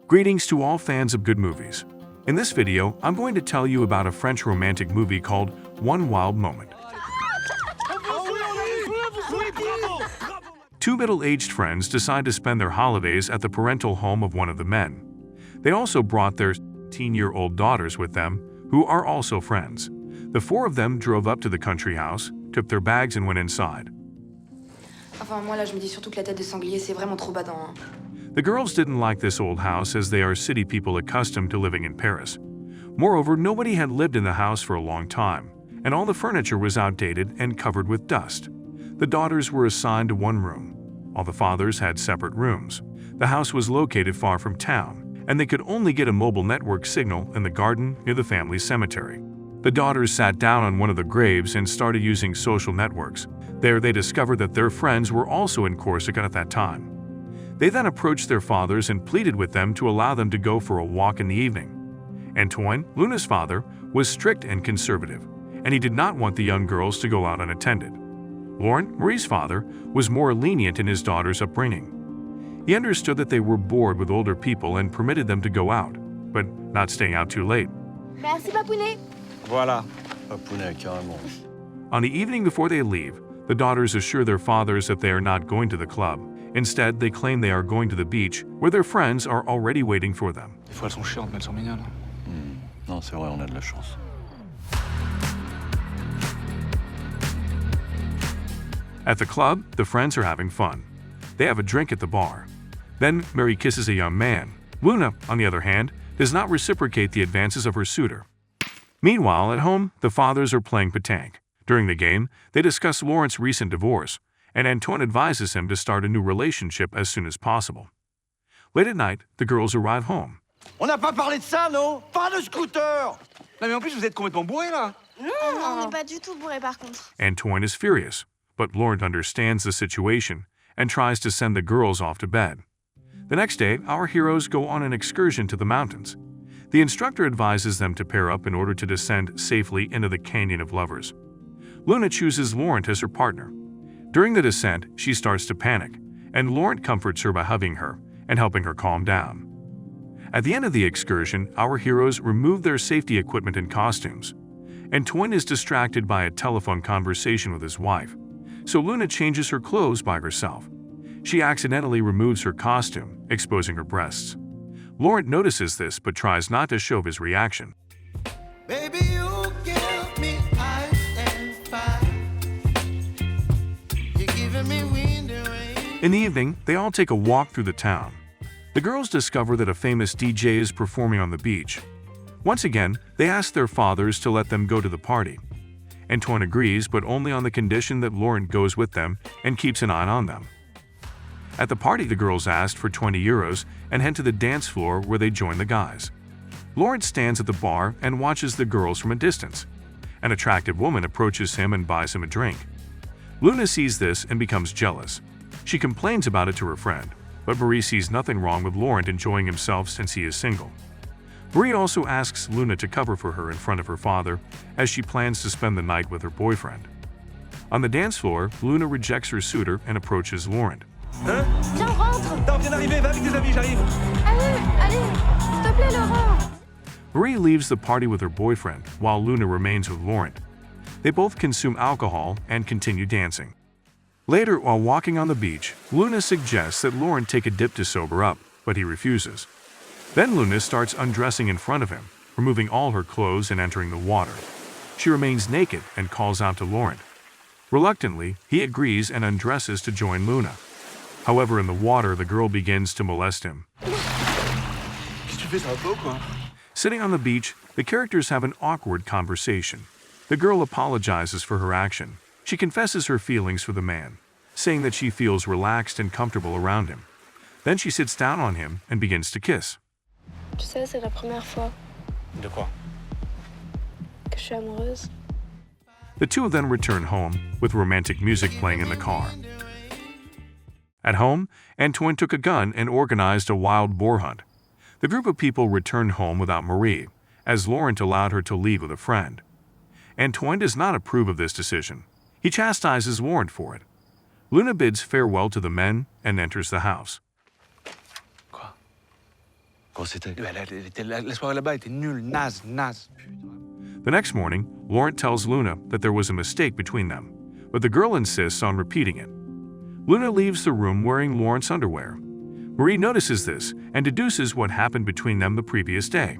Greetings to all fans of good movies. In this video, I'm going to tell you about a French romantic movie called One Wild Moment. Two middle-aged friends decide to spend their holidays at the parental home of one of the men. They also brought their 17-year-old daughters with them, who are also friends. The four of them drove up to the country house, took their bags and went inside. Enfin, moi là, je me dis surtout que la tête de sanglier, c'est vraiment trop badant, hein. The girls didn't like this old house as they are city people accustomed to living in Paris. Moreover, nobody had lived in the house for a long time, and all the furniture was outdated and covered with dust. The daughters were assigned to one room. All the fathers had separate rooms. The house was located far from town, and they could only get a mobile network signal in the garden near the family cemetery. The daughters sat down on one of the graves and started using social networks. There they discovered that their friends were also in Corsica at that time. They then approached their fathers and pleaded with them to allow them to go for a walk in the evening. Antoine, Luna's father, was strict and conservative, and he did not want the young girls to go out unattended. Laurent, Marie's father, was more lenient in his daughter's upbringing. He understood that they were bored with older people and permitted them to go out, but not staying out too late. Merci, Papounet. Voilà, Papounet, carrément. On the evening before they leave, the daughters assure their fathers that they are not going to the club. Instead, they claim they are going to the beach, where their friends are already waiting for them. Des fois, elles sont chiantes, mais elles sont mignonnes. Non, c'est vrai, on a de la chance. At the club, the friends are having fun. They have a drink at the bar. Then, Marie kisses a young man. Luna, on the other hand, does not reciprocate the advances of her suitor. Meanwhile, at home, the fathers are playing pétanque. During the game, they discuss Laurent's recent divorce, and Antoine advises him to start a new relationship as soon as possible. Late at night, the girls arrive home. On n'a pas parlé de ça, non? Pas de scooter! Non, mais en plus, vous êtes complètement bourrés, là. Non, on n'est pas du tout bourré par contre. Antoine is furious, but Laurent understands the situation and tries to send the girls off to bed. The next day, our heroes go on an excursion to the mountains. The instructor advises them to pair up in order to descend safely into the Canyon of Lovers. Luna chooses Laurent as her partner. During the descent, she starts to panic, and Laurent comforts her by hugging her and helping her calm down. At the end of the excursion, our heroes remove their safety equipment and costumes. Antoine is distracted by a telephone conversation with his wife, so Luna changes her clothes by herself. She accidentally removes her costume, exposing her breasts. Laurent notices this but tries not to show his reaction. Baby, you give me ice and fire. You're giving me wind and rain. In the evening, they all take a walk through the town. The girls discover that a famous DJ is performing on the beach. Once again, they ask their fathers to let them go to the party. Antoine agrees, but only on the condition that Laurent goes with them and keeps an eye on them. At the party, the girls asked for 20 euros and head to the dance floor where they join the guys. Laurent stands at the bar and watches the girls from a distance. An attractive woman approaches him and buys him a drink. Luna sees this and becomes jealous. She complains about it to her friend, but Marie sees nothing wrong with Laurent enjoying himself since he is single. Marie also asks Luna to cover for her in front of her father, as she plans to spend the night with her boyfriend. On the dance floor, Luna rejects her suitor and approaches Laurent. Viens, rentre. Attends, viens d'arriver, va avec tes amis, j'arrive. Allez, s'il te plaît, Laurent. Marie leaves the party with her boyfriend, while Luna remains with Laurent. They both consume alcohol and continue dancing. Later, while walking on the beach, Luna suggests that Laurent take a dip to sober up, but he refuses. Then Luna starts undressing in front of him, removing all her clothes and entering the water. She remains naked and calls out to Laurent. Reluctantly, he agrees and undresses to join Luna. However, in the water, the girl begins to molest him. Qu'est-ce que tu fais, ça va pas ou quoi? Sitting on the beach, the characters have an awkward conversation. The girl apologizes for her action. She confesses her feelings for the man, saying that she feels relaxed and comfortable around him. Then she sits down on him and begins to kiss. Tu sais, c'est la première fois De quoi? que je suis amoureuse. The two of them return home, with romantic music playing in the car. At home, Antoine took a gun and organized a wild boar hunt. The group of people returned home without Marie, as Laurent allowed her to leave with a friend. Antoine does not approve of this decision. He chastises Laurent for it. Luna bids farewell to the men and enters the house. Quoi? quoi c'était? La soirée là-bas était nulle, naze, naze. The next morning, Laurent tells Luna that there was a mistake between them, but the girl insists on repeating it. Luna leaves the room wearing Laurent's underwear. Marie notices this and deduces what happened between them the previous day.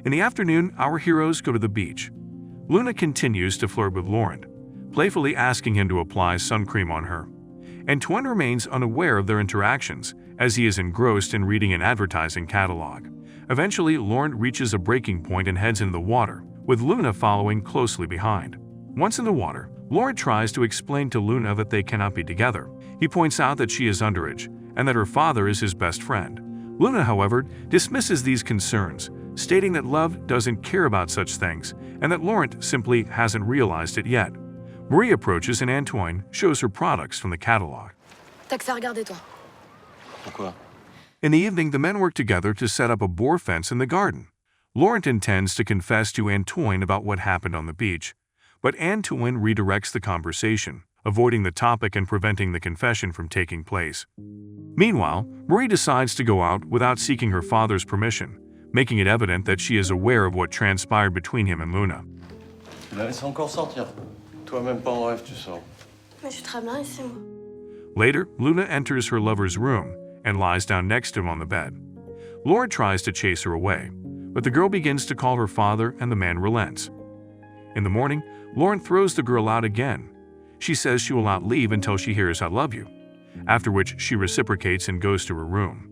In the afternoon, our heroes go to the beach. Luna continues to flirt with Laurent, playfully asking him to apply sun cream on her. Antoine remains unaware of their interactions as he is engrossed in reading an advertising catalog. Eventually, Laurent reaches a breaking point and heads into the water, with Luna following closely behind. Once in the water, Laurent tries to explain to Luna that they cannot be together. He points out that she is underage and that her father is his best friend. Luna, however, dismisses these concerns, stating that love doesn't care about such things and that Laurent simply hasn't realized it yet. Marie approaches and Antoine shows her products from the catalog. T'as que ça à regarder, toi. Pourquoi? In the evening, the men work together to set up a boar fence in the garden. Laurent intends to confess to Antoine about what happened on the beach, but Antoine redirects the conversation, avoiding the topic and preventing the confession from taking place. Meanwhile, Marie decides to go out without seeking her father's permission, making it evident that she is aware of what transpired between him and Luna. Tu la laisses encore sortir. Toi, même pas en rêve, tu sors. Mais je suis très bien ici, moi. Later, Luna enters her lover's room and lies down next to him on the bed. Laura tries to chase her away, but the girl begins to call her father and the man relents. In the morning, Lauren throws the girl out again. She says she will not leave until she hears "I love you," after which she reciprocates and goes to her room.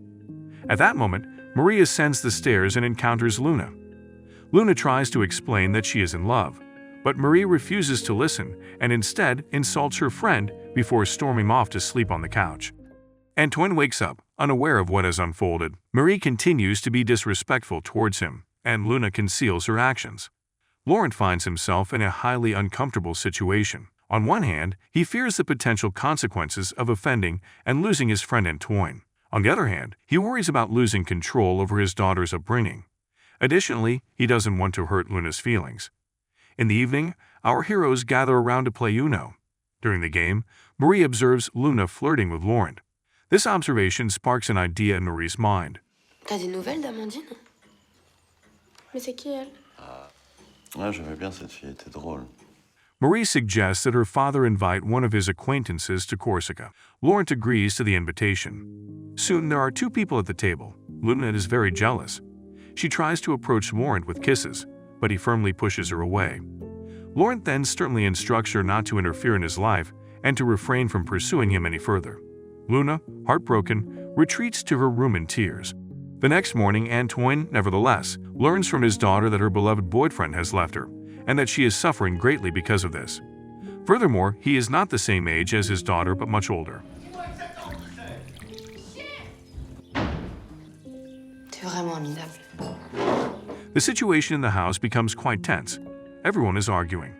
At that moment, Maria ascends the stairs and encounters Luna. Luna tries to explain that she is in love, but Marie refuses to listen and instead insults her friend before storming off to sleep on the couch. Antoine wakes up, unaware of what has unfolded. Marie continues to be disrespectful towards him, and Luna conceals her actions. Laurent finds himself in a highly uncomfortable situation. On one hand, he fears the potential consequences of offending and losing his friend Antoine. On the other hand, he worries about losing control over his daughter's upbringing. Additionally, he doesn't want to hurt Luna's feelings. In the evening, our heroes gather around to play Uno. During the game, Marie observes Luna flirting with Laurent. This observation sparks an idea in Marie's mind. T'as des nouvelles d'Amandine? Mais c'est qui, elle? Ouais, j'aimais bien cette fille, elle était drôle. Marie suggests that her father invite one of his acquaintances to Corsica. Laurent agrees to the invitation. Soon there are two people at the table. Luna is very jealous. She tries to approach Laurent with kisses, but he firmly pushes her away. Laurent then sternly instructs her not to interfere in his life and to refrain from pursuing him any further. Luna, heartbroken, retreats to her room in tears. The next morning, Antoine, nevertheless, learns from his daughter that her beloved boyfriend has left her, and that she is suffering greatly because of this. Furthermore, he is not the same age as his daughter, but much older. T'es vraiment minable. The situation in the house becomes quite tense. Everyone is arguing.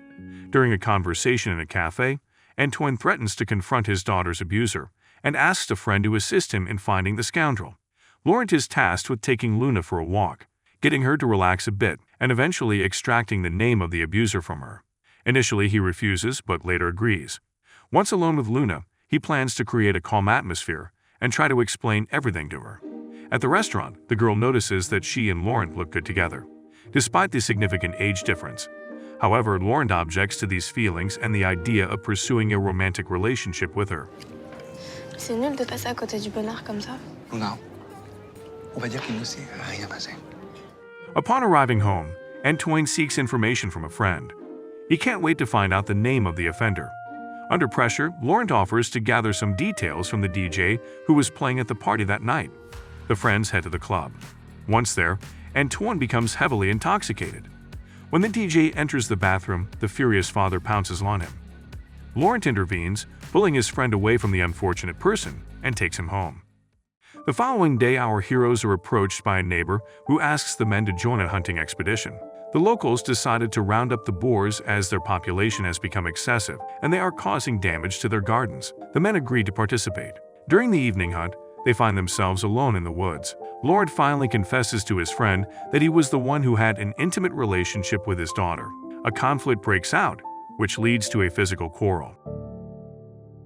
During a conversation in a cafe, Antoine threatens to confront his daughter's abuser and asks a friend to assist him in finding the scoundrel. Laurent is tasked with taking Luna for a walk, getting her to relax a bit, and eventually extracting the name of the abuser from her. Initially, he refuses, but later agrees. Once alone with Luna, he plans to create a calm atmosphere and try to explain everything to her. At the restaurant, the girl notices that she and Laurent look good together, despite the significant age difference. However, Laurent objects to these feelings and the idea of pursuing a romantic relationship with her. C'est nul de passer à côté du bonheur comme ça. Luna, on va dire qu'il ne s'est rien passé. Upon arriving home, Antoine seeks information from a friend. He can't wait to find out the name of the offender. Under pressure, Laurent offers to gather some details from the DJ who was playing at the party that night. The friends head to the club. Once there, Antoine becomes heavily intoxicated. When the DJ enters the bathroom, the furious father pounces on him. Laurent intervenes, pulling his friend away from the unfortunate person, and takes him home. The following day, our heroes are approached by a neighbor who asks the men to join a hunting expedition. The locals decided to round up the boars as their population has become excessive and they are causing damage to their gardens. The men agreed to participate. During the evening hunt, they find themselves alone in the woods. Laurent finally confesses to his friend that he was the one who had an intimate relationship with his daughter. A conflict breaks out, which leads to a physical quarrel.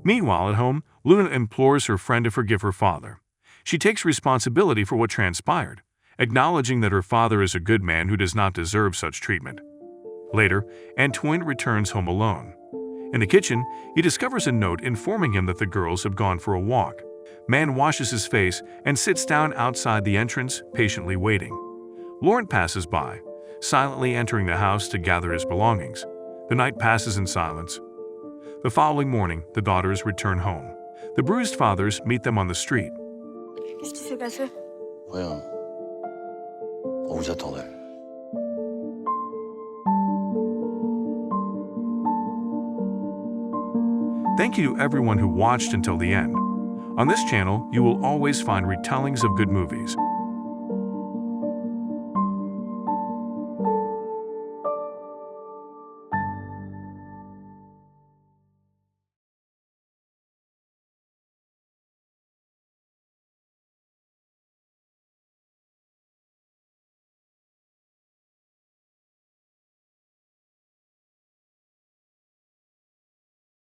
Meanwhile, at home, Luna implores her friend to forgive her father. She takes responsibility for what transpired, acknowledging that her father is a good man who does not deserve such treatment. Later, Antoine returns home alone. In the kitchen, he discovers a note informing him that the girls have gone for a walk. Man washes his face and sits down outside the entrance, patiently waiting. Laurent passes by, silently entering the house to gather his belongings. The night passes in silence. The following morning, the daughters return home. The bruised fathers meet them on the street. Qu'est-ce qui s'est passé? Rien. On vous attendait. Thank you to everyone who watched until the end. On this channel, you will always find retellings of good movies.